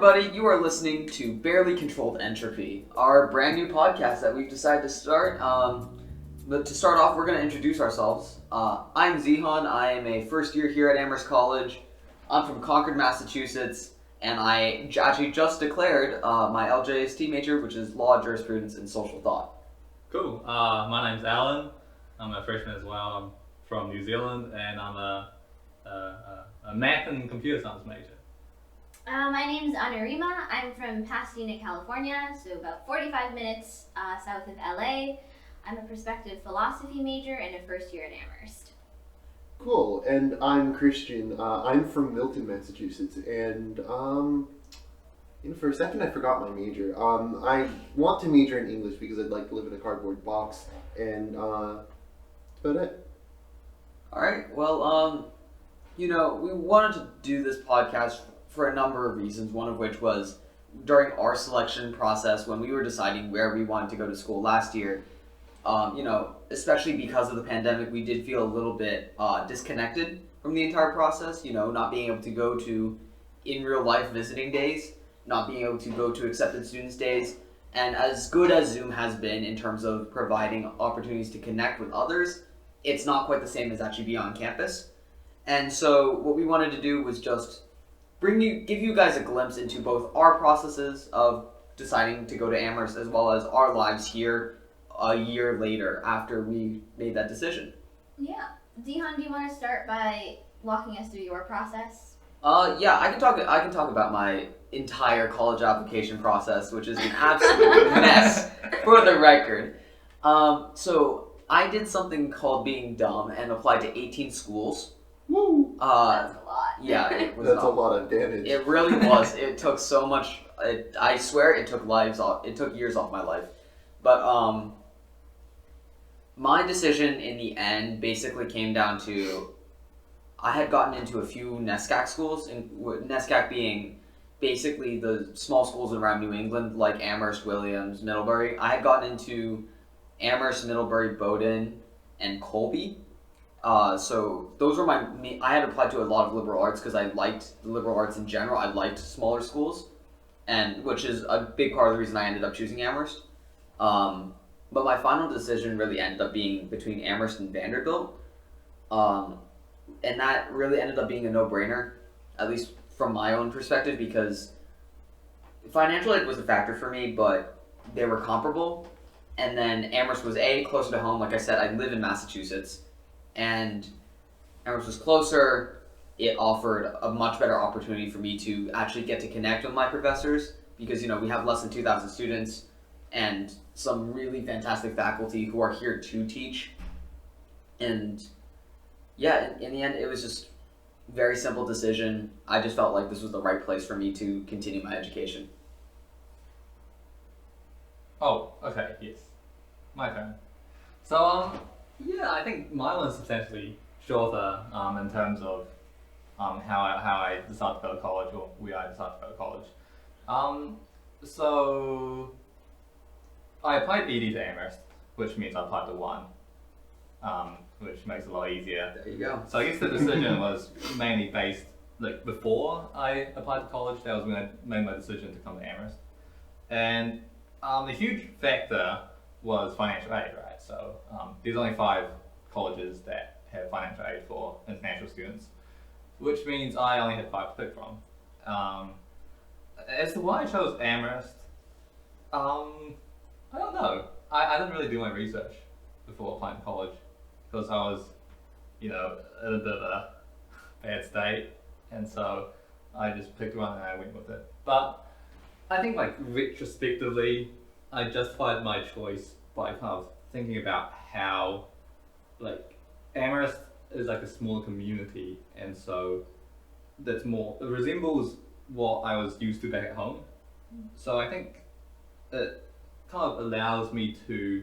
everybody, you are listening to Barely Controlled Entropy, our brand new podcast that we've decided to start. But to start off, we're going to introduce ourselves. I'm Zihan. I am a first year here at Amherst College. I'm from Concord, Massachusetts, and I actually just declared my LJST major, which is Law, Jurisprudence, and Social Thought. Cool. My name's Alan. I'm a freshman as well. I'm from New Zealand, and I'm a math and computer science major. My name's Anurima. I'm from Pasadena, California, so about 45 minutes south of LA. I'm a prospective philosophy major and a first year at Amherst. Cool, and I'm Christian. I'm from Milton, Massachusetts, and for a second I forgot my major. I want to major in English because I'd like to live in a cardboard box, and that's about it. All right. Well, we wanted to do this podcast for a number of reasons, one of which was during our selection process when we were deciding where we wanted to go to school last year. Especially because of the pandemic, we did feel a little bit disconnected from the entire process, not being able to go to in real life visiting days, not being able to go to accepted students days. And as good as Zoom has been in terms of providing opportunities to connect with others, it's not quite the same as actually being on campus. And so what we wanted to do was just give you guys a glimpse into both our processes of deciding to go to Amherst as well as our lives here a year later after we made that decision. Yeah. Zihan, do you want to start by walking us through your process? Yeah, I can talk about my entire college application process, which is an absolute mess for the record. So I did something called being dumb and applied to 18 schools. Woo! That's a lot. Yeah, it was That's a lot of damage. It really was. It took so much. I swear, it took years off my life. But my decision in the end basically came down to I had gotten into a few NESCAC schools, and NESCAC being basically the small schools around New England like Amherst, Williams, Middlebury. I had gotten into Amherst, Middlebury, Bowdoin, and Colby. So those were I had applied to a lot of liberal arts because I liked the liberal arts in general. I liked smaller schools, and which is a big part of the reason I ended up choosing Amherst. But my final decision really ended up being between Amherst and Vanderbilt. And that really ended up being a no-brainer, at least from my own perspective, because financial aid was a factor for me, but they were comparable. And then Amherst was closer to home. Like I said, I live in Massachusetts, and Amherst was closer. It offered a much better opportunity for me to actually get to connect with my professors because, we have less than 2,000 students and some really fantastic faculty who are here to teach. And yeah, in the end, it was just a very simple decision. I just felt like this was the right place for me to continue my education. Oh, okay, yes. My turn. So, yeah, I think mine was substantially shorter in terms of how I decided to go to college, or where I decided to go to college. So I applied ED to Amherst, which means I applied to one, which makes it a lot easier. There you go. So I guess the decision was mainly based, before I applied to college, that was when I made my decision to come to Amherst. And the huge factor was financial aid, right? So there's only 5 colleges that have financial aid for international students, which means I only had 5 to pick from. As to why I chose Amherst, I don't know. I didn't really do my research before applying to college because I was, in a bit of a bad state, and so I just picked one and I went with it. But I think, retrospectively, I justified my choice by kind of thinking about how, Amherst is a smaller community, and so it resembles what I was used to back at home. So I think it kind of allows me to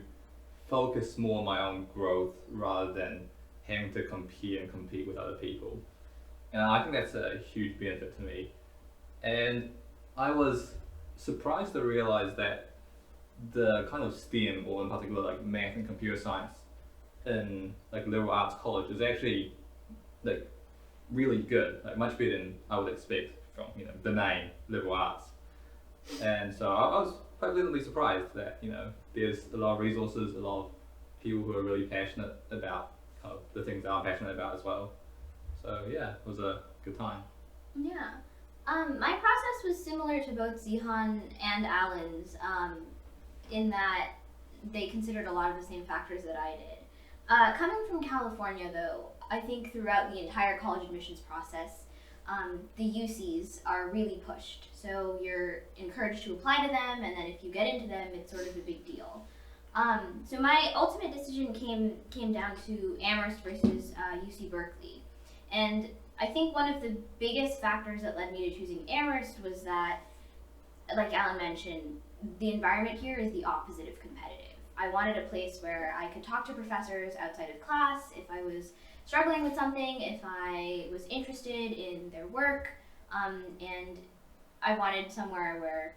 focus more on my own growth rather than having to compete with other people. And I think that's a huge benefit to me. And I was surprised to realize that the kind of STEM, or in particular math and computer science in liberal arts college, is actually really good, much better than I would expect from the name liberal arts. And so I was pleasantly surprised that there's a lot of resources, a lot of people who are really passionate about kind of the things that I'm passionate about as well. So yeah, it was a good time. Yeah. My process was similar to both Zihan and Alan's, in that they considered a lot of the same factors that I did. Coming from California, though, I think throughout the entire college admissions process, the UCs are really pushed. So you're encouraged to apply to them, and then if you get into them, it's sort of a big deal. So my ultimate decision came down to Amherst versus UC Berkeley. And I think one of the biggest factors that led me to choosing Amherst was that, like Alan mentioned, the environment here is the opposite of competitive. I wanted a place where I could talk to professors outside of class if I was struggling with something, if I was interested in their work, and I wanted somewhere where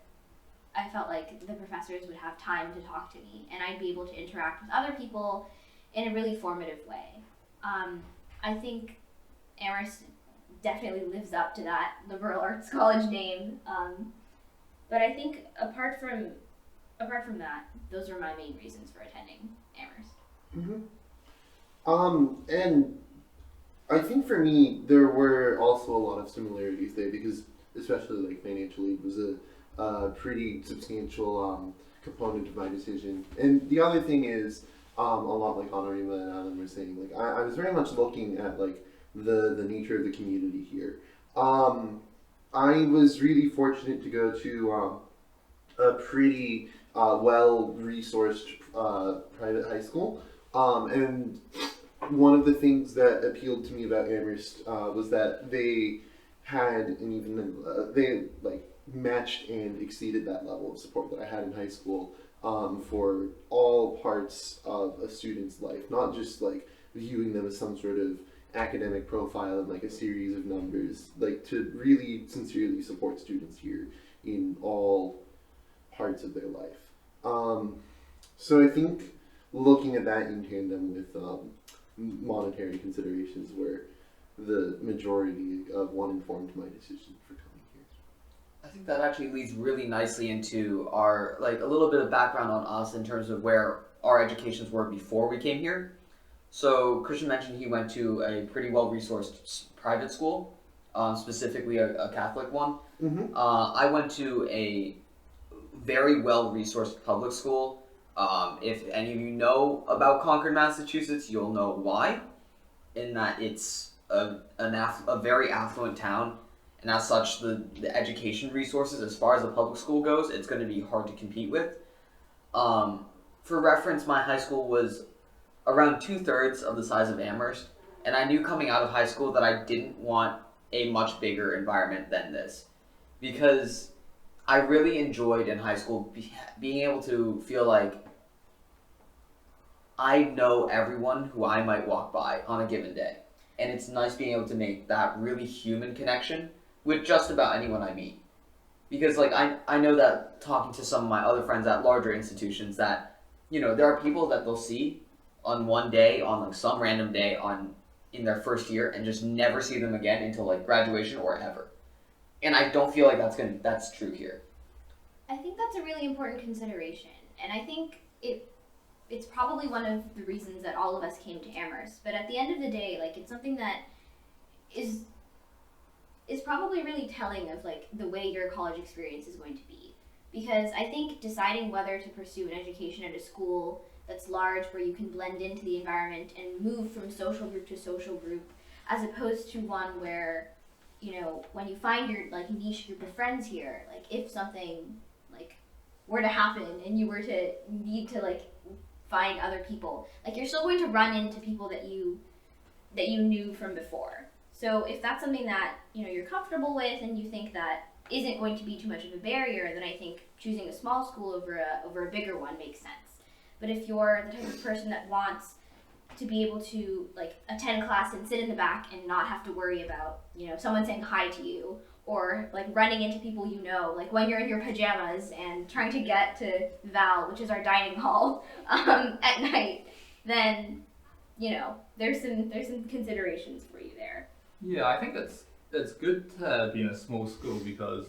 I felt like the professors would have time to talk to me and I'd be able to interact with other people in a really formative way. I think Amherst definitely lives up to that liberal arts college name, but I think apart from that, those are my main reasons for attending Amherst. And I think for me, there were also a lot of similarities there because, especially like financially, it was a pretty substantial component of my decision. And the other thing is, a lot like Honorima and Alan were saying, like I was very much looking at like the nature of the community here. I was really fortunate to go to a pretty well-resourced private high school, and one of the things that appealed to me about Amherst was that they had and even they like matched and exceeded that level of support that I had in high school for all parts of a student's life, not just like viewing them as some sort of academic profile and like a series of numbers, like to really sincerely support students here in all parts of their life. So I think looking at that in tandem with monetary considerations were the majority of what informed my decision for coming here. I think that actually leads really nicely into our, like, a little bit of background on us in terms of where our educations were before we came here. So Christian mentioned he went to a pretty well-resourced private school, specifically a Catholic one. Mm-hmm. I went to a very well-resourced public school. If any of you know about Concord, Massachusetts, you'll know why, in that it's a very affluent town, and as such, the education resources, as far as the public school goes, it's going to be hard to compete with. For reference, my high school was around 2/3 of the size of Amherst, and I knew coming out of high school that I didn't want a much bigger environment than this, because I really enjoyed in high school being able to feel like I know everyone who I might walk by on a given day. And it's nice being able to make that really human connection with just about anyone I meet. Because like I know that talking to some of my other friends at larger institutions that, there are people that they'll see on one day, on like some random day in their first year, and just never see them again until like graduation or ever. And I don't feel like that's true here. I think that's a really important consideration, and I think it's probably one of the reasons that all of us came to Amherst. But at the end of the day, like, it's something that is probably really telling of like the way your college experience is going to be. Because I think deciding whether to pursue an education at a school that's large, where you can blend into the environment and move from social group to social group, as opposed to one where, when you find your like niche group of friends here, like if something like were to happen and you were to need to like find other people, like you're still going to run into people that you knew from before. So if that's something that you're comfortable with and you think that isn't going to be too much of a barrier, then I think choosing a small school over a bigger one makes sense. But if you're the type of person that wants to be able to like attend class and sit in the back and not have to worry about someone saying hi to you, or like running into people like when you're in your pajamas and trying to get to Val, which is our dining hall, at night, then there's some considerations for you there. Yeah, I think it's good to be in a small school because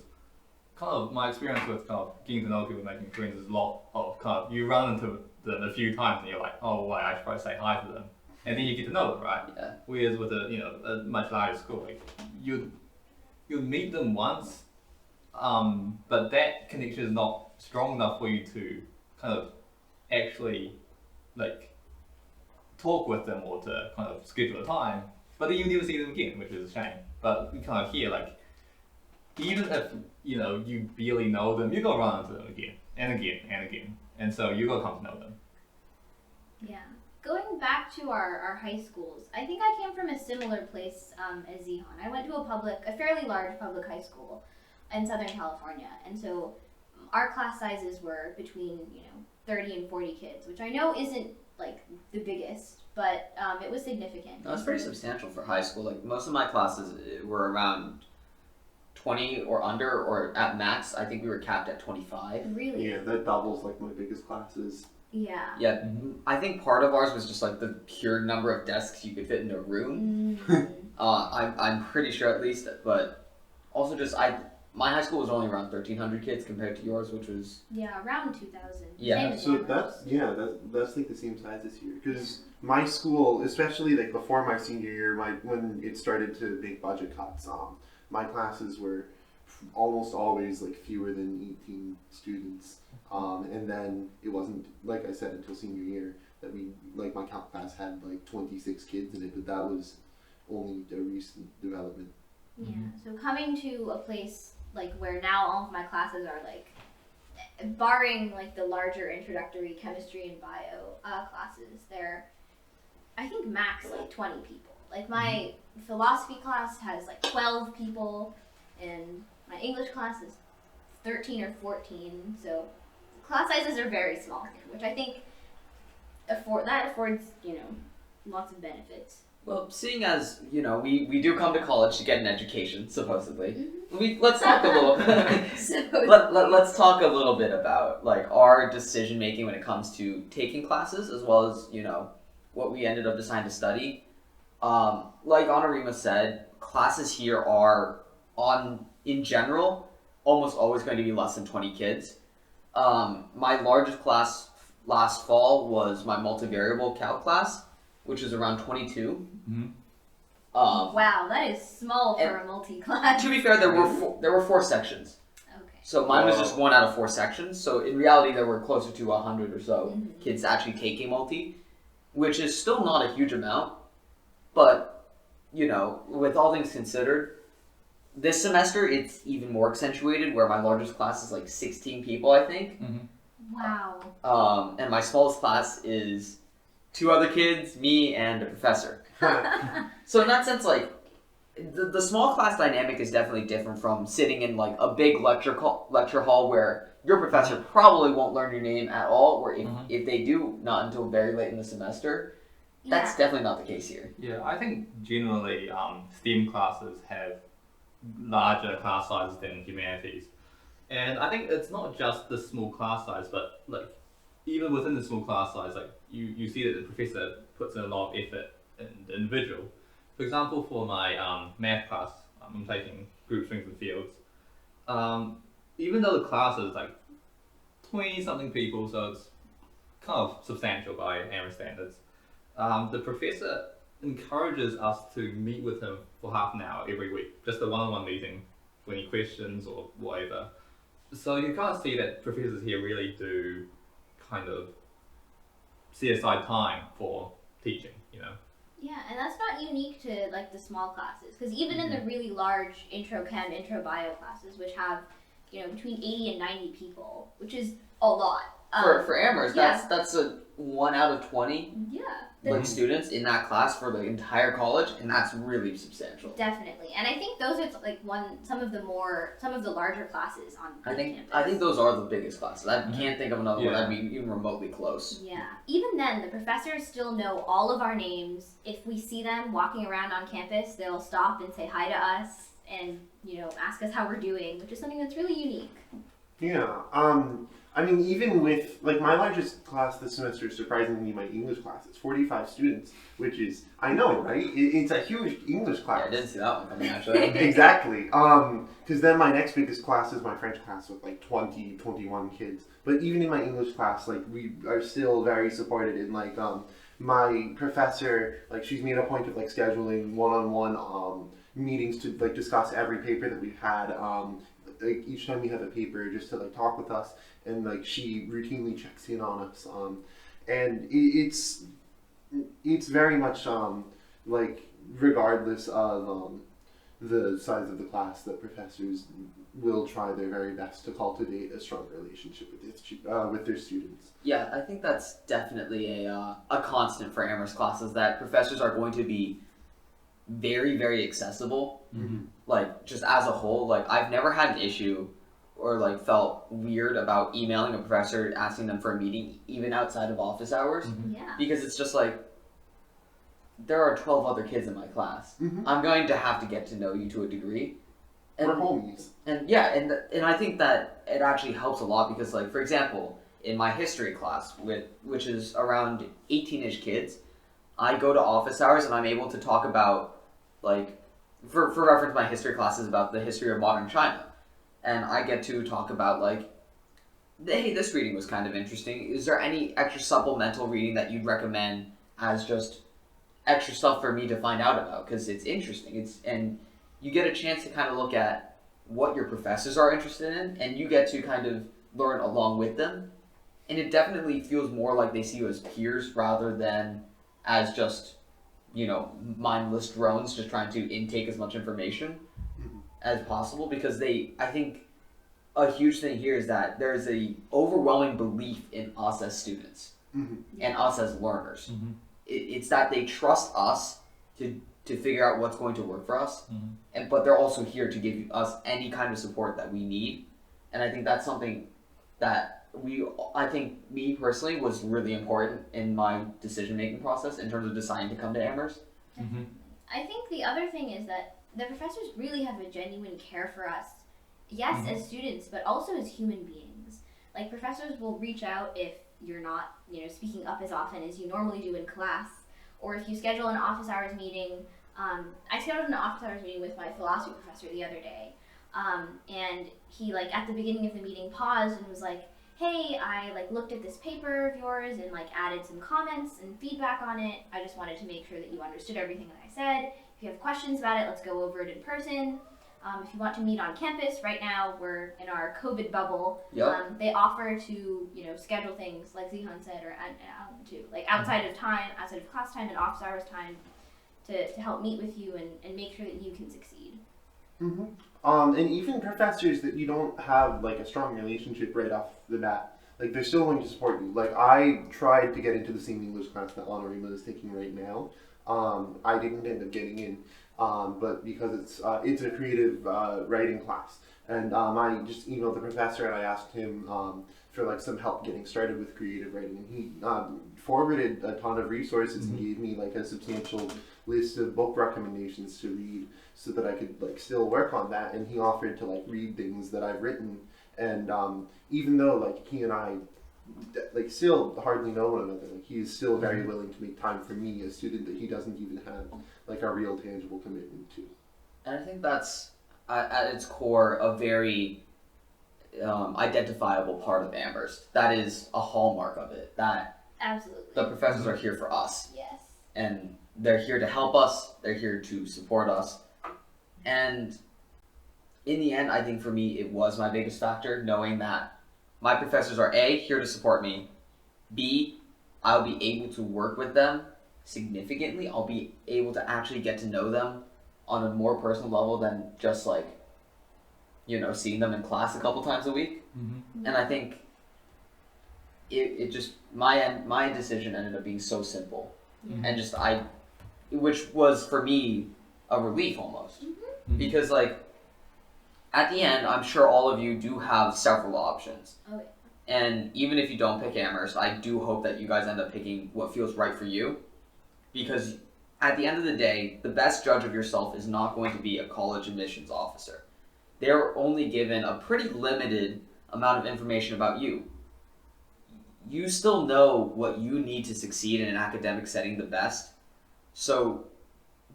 kind of my experience with kind of getting to know people, making friends is a lot of kind of you run into them a few times and you're like, oh wait, I should probably say hi to them, and then you get to know them, right? Yeah. Whereas with a much larger school, like you'd meet them once, but that connection is not strong enough for you to kind of actually like talk with them or to kind of schedule a time. But then you never see them again, which is a shame. But we kind of hear like even if you barely know them, you're gonna run into them again and again and again, and so you're gonna come to know them. Yeah. Going back to our high schools, I think I came from a similar place as Zihan. I went to a fairly large public high school in Southern California, and so our class sizes were between 30 and 40 kids, which I know isn't like the biggest, but it was significant. No, it's pretty substantial for high school. Like most of my classes were around 20 or under, or at max, I think we were capped at 25. Really? Yeah, that doubles like my biggest classes. Yeah. Yeah, I think part of ours was just like the pure number of desks you could fit in a room. I'm pretty sure at least, but also just my high school was only around 1,300 kids compared to yours, which was around 2,000. Yeah. Same as So Amherst. that's like the same size this year. Because my school, especially like before my senior year, when it started to make budget cuts, my classes were almost always like fewer than 18 students. And then it wasn't, like I said, until senior year that my calc class had like 26 kids in it, but that was only a recent development. Yeah. So coming to a place like where now all of my classes are like, barring like the larger introductory chemistry and bio classes, they're I think max like 20 people. Like my philosophy class has like 12 people, and my English class is 13 or 14. So class sizes are very small here, which I think affords lots of benefits. well, seeing as we do come to college to get an education, supposedly. Let's talk a little. Let's talk a little bit about like our decision making when it comes to taking classes, as well as what we ended up deciding to study. Like Honorima said, classes here are in general almost always going to be less than 20 kids. My largest class last fall was my multivariable calc class, which is around 22. Wow, that is small for a multi-class. To be fair, there were 4 sections. Okay. So mine was just 1 out of 4 sections. So in reality, there were closer to 100 or so kids actually taking multi, which is still not a huge amount. But with all things considered, this semester it's even more accentuated, where my largest class is like 16 people, I think. Wow. And my smallest class is 2 other kids, me, and a professor. So in that sense, like the small class dynamic is definitely different from sitting in like a big lecture hall where your professor probably won't learn your name at all, or if they do, not until very late in the semester. That's definitely not the case here. Yeah, I think generally STEM classes have larger class sizes than humanities, and I think it's not just the small class size, but like even within the small class size, like you see that the professor puts in a lot of effort in the individual. For example, for my math class, I'm taking group strings and fields. Even though the class is like 20 something people, so it's kind of substantial by Amherst standards, the professor encourages us to meet with him for half an hour every week, just a one-on-one meeting for any questions or whatever. So you kind of see that professors here really do kind of set aside time for teaching, Yeah, and that's not unique to like the small classes, because even in the really large intro chem, intro bio classes, which have between 80 and 90 people, which is a lot. For Amherst, that's a 1 out of 20 students in that class for the entire college, and that's really substantial. Definitely, and I think those are like some of the larger classes on campus. I think those are the biggest classes. I can't think of another one that'd be even remotely close. Yeah, even then, the professors still know all of our names. If we see them walking around on campus, they'll stop and say hi to us and ask us how we're doing, which is something that's really unique. Yeah. I mean, even with, like, my largest class this semester is surprisingly my English class. It's 45 students, which is, I know, right? It's a huge English class. Yeah, I didn't see that one coming, actually. Exactly. Because then my next biggest class is my French class with like 20, 21 kids. But even in my English class, like, we are still very supported in, like, my professor, like, she's made a point of, like, scheduling one-on-one meetings to, like, discuss every paper that we've had. Like, each time we have a paper, just to, like, talk with us, and, like, she routinely checks in on us. And it's very much like, regardless of the size of the class, that professors will try their very best to cultivate a strong relationship with their students. Yeah, I think that's definitely a constant for Amherst classes, that professors are going to be very, very accessible. Mm-hmm. Like, just as a whole, like, I've never had an issue or, like, felt weird about emailing a professor asking them for a meeting, even outside of office hours, Mm-hmm. Yeah. because it's just like, there are 12 other kids in my class. Mm-hmm. I'm going to have to get to know you to a degree. We're homies. And yeah, and I think that it actually helps a lot because, like, for example, in my history class, which is around 18-ish kids, I go to office hours and I'm able to talk about, like, for reference, my history class is about the history of modern China. And I get to talk about, like, hey, this reading was kind of interesting. Is there any extra supplemental reading that you'd recommend as just extra stuff for me to find out about? Because it's interesting. And you get a chance to kind of look at what your professors are interested in, and you get to kind of learn along with them. And it definitely feels more like they see you as peers rather than as just, mindless drones just trying to intake as much information as possible. Because I think a huge thing here is that there's a overwhelming belief in us as students and us as learners. Mm-hmm. It's that they trust us to figure out what's going to work for us, Mm-hmm. but they're also here to give us any kind of support that we need. And I think that's something that I think me personally was really important in my decision-making process in terms of deciding to come to Amherst. Mm-hmm. I think the other thing is that the professors really have a genuine care for us. Yes, as students, but also as human beings. Like, professors will reach out if you're not, speaking up as often as you normally do in class, or if you schedule an office hours meeting. I scheduled an office hours meeting with my philosophy professor the other day, and he, like, at the beginning of the meeting paused and was like, hey, I, like, looked at this paper of yours and, like, added some comments and feedback on it. I just wanted to make sure that you understood everything that I said. If you have questions about it, let's go over it in person. If you want to meet on campus, right now we're in our COVID bubble. Yep. They offer to, schedule things like Zihan said, or Alan too, like outside of time, outside of class time and office hours time, to help meet with you and make sure that you can succeed. Mm-hmm. And even professors that you don't have, like, a strong relationship right off the bat, like, they're still going to support you. Like, I tried to get into the same English class that Honorima is taking right now. I didn't end up getting in. But because it's a creative writing class, and I just emailed the professor and I asked him for, like, some help getting started with creative writing, and he forwarded a ton of resources and gave me, like, a substantial list of book recommendations to read so that I could, like, still work on that. And he offered to, like, read things that I've written, and even though, like, he and I, like, still hardly know one another, like, he is still very willing to make time for me, a student that he doesn't even have, like, a real tangible commitment to. And I think that's, at its core, a very identifiable part of Amherst. That is a hallmark of it, that Absolutely. the professors are here for us. Yes. And they're here to help us, they're here to support us. And in the end, I think for me, it was my biggest factor, knowing that my professors are A, here to support me, B, I'll be able to work with them significantly. I'll be able to actually get to know them on a more personal level than just, like, seeing them in class a couple times a week. Mm-hmm. And I think it just, my decision ended up being so simple. Yeah. And just, which was for me a relief almost. Mm-hmm. Because, like, at the end, I'm sure all of you do have several options. Oh, yeah. And even if you don't pick Amherst, I do hope that you guys end up picking what feels right for you. Because at the end of the day, the best judge of yourself is not going to be a college admissions officer. They're only given a pretty limited amount of information about you. you still know what you need to succeed in an academic setting the best. So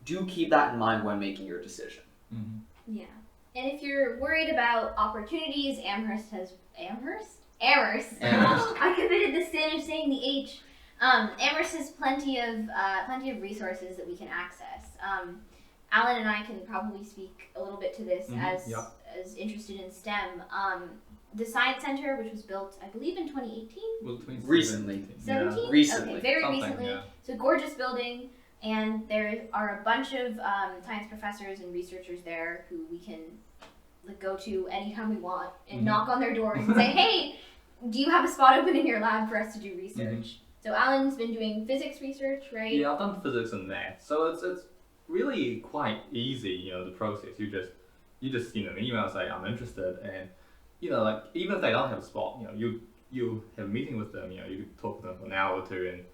do keep that in mind when making your decision. Mm-hmm. Yeah. And if you're worried about opportunities, Amherst. Amherst. I committed the sin of saying the H. Amherst has plenty of resources that we can access. Alan and I can probably speak a little bit to this as interested in STEM. The Science Center, which was built, I believe, in 2018? Well, Recently. 17? Recently. Okay, very Something, recently. yeah. It's a gorgeous building, and there are a bunch of science professors and researchers there who we can go to anytime we want and knock on their doors and say, hey, do you have a spot open in your lab for us to do research? So Alan's been doing physics research, right? Yeah, I've done physics and math, so it's really quite easy, the process. You just send an email, say I'm interested, and even if they don't have a spot, you have a meeting with them, you could talk to them for an hour or two,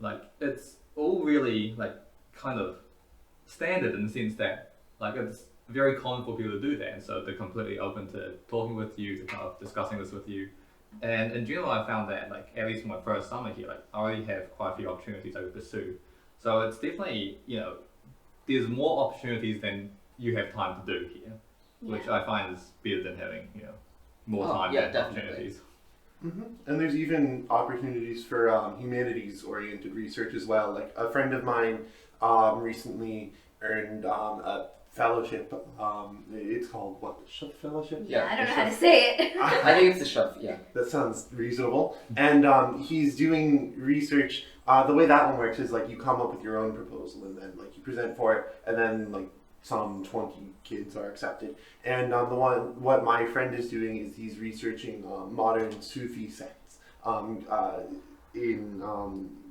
and it's all really kind of standard in the sense that it's very common for people to do that, and so they're completely open to talking with you, to kind of discussing this with you. And in general, I found that at least for my first summer here, I already have quite a few opportunities I could pursue. So it's definitely, there's more opportunities than you have time to do here, which I find is better than having, more time and opportunities. Mm-hmm. And there's even opportunities for humanities-oriented research as well. Like a friend of mine recently earned a fellowship. It's called what? The Schuff Fellowship? Yeah, I don't know how to say it. I think it's the Schuff, yeah. That sounds reasonable. And he's doing research. The way that one works is you come up with your own proposal and then you present for it, and then some 20 kids are accepted. And what my friend is doing is he's researching modern Sufi sects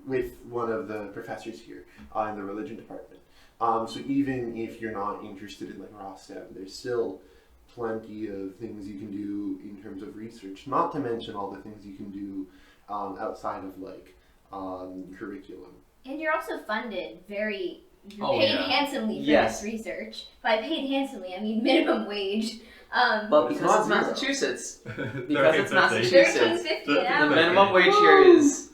with one of the professors here in the religion department. So even if you're not interested in raw STEM, there's still plenty of things you can do in terms of research, not to mention all the things you can do outside of curriculum. And you're also funded you're paid handsomely for this research. By paid handsomely, I mean minimum wage. But because it's Massachusetts, $13.50 an hour. the minimum wage here is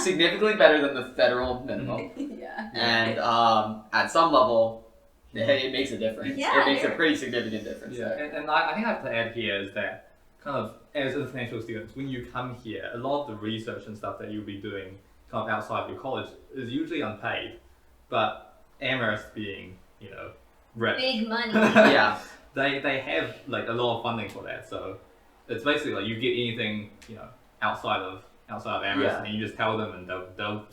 significantly better than the federal minimum. Yeah. And at some level, it makes a difference. Yeah, it makes a pretty significant difference. Yeah, and I think I have to add here is that kind of as international students, when you come here, a lot of the research and stuff that you'll be doing kind of outside of your college is usually unpaid. But Amherst being, rich. Big money. Yeah. They have a lot of funding for that. So it's basically you get anything, outside of Amherst, and you just tell them and they'll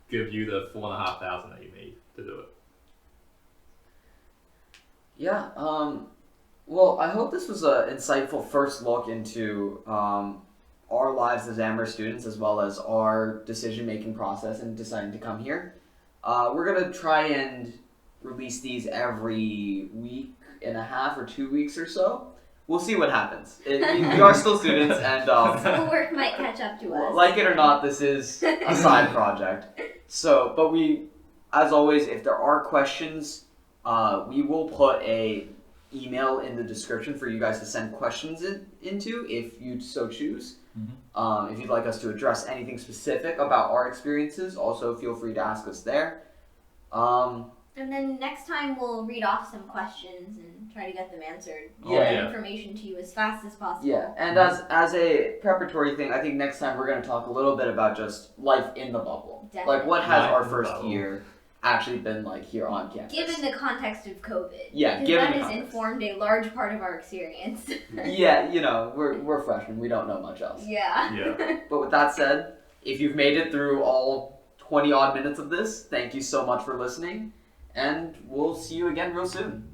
give you the $4,500 that you need to do it. Yeah. Well, I hope this was an insightful first look into our lives as Amherst students, as well as our decision-making process in deciding to come here. We're going to try and release these every week and a half or 2 weeks or so. We'll see what happens. We are still students, and schoolwork might catch up to us. Like it or not, this is a side project. So, but we, as always, if there are questions, we will put a email in the description for you guys to send questions into if you so choose. Mm-hmm. If you'd like us to address anything specific about our experiences, also feel free to ask us there. And then next time we'll read off some questions and try to get them answered. Yeah. Information to you as fast as possible. Yeah, and as a preparatory thing, I think next time we're going to talk a little bit about just life in the bubble. Definitely. What has our first year actually been here on campus? Given the context of COVID. Yeah, because given that the has context. informed a large part of our experience. Yeah, we're freshmen. We don't know much else. Yeah. But with that said, if you've made it through all 20 odd minutes of this, thank you so much for listening, and we'll see you again real soon.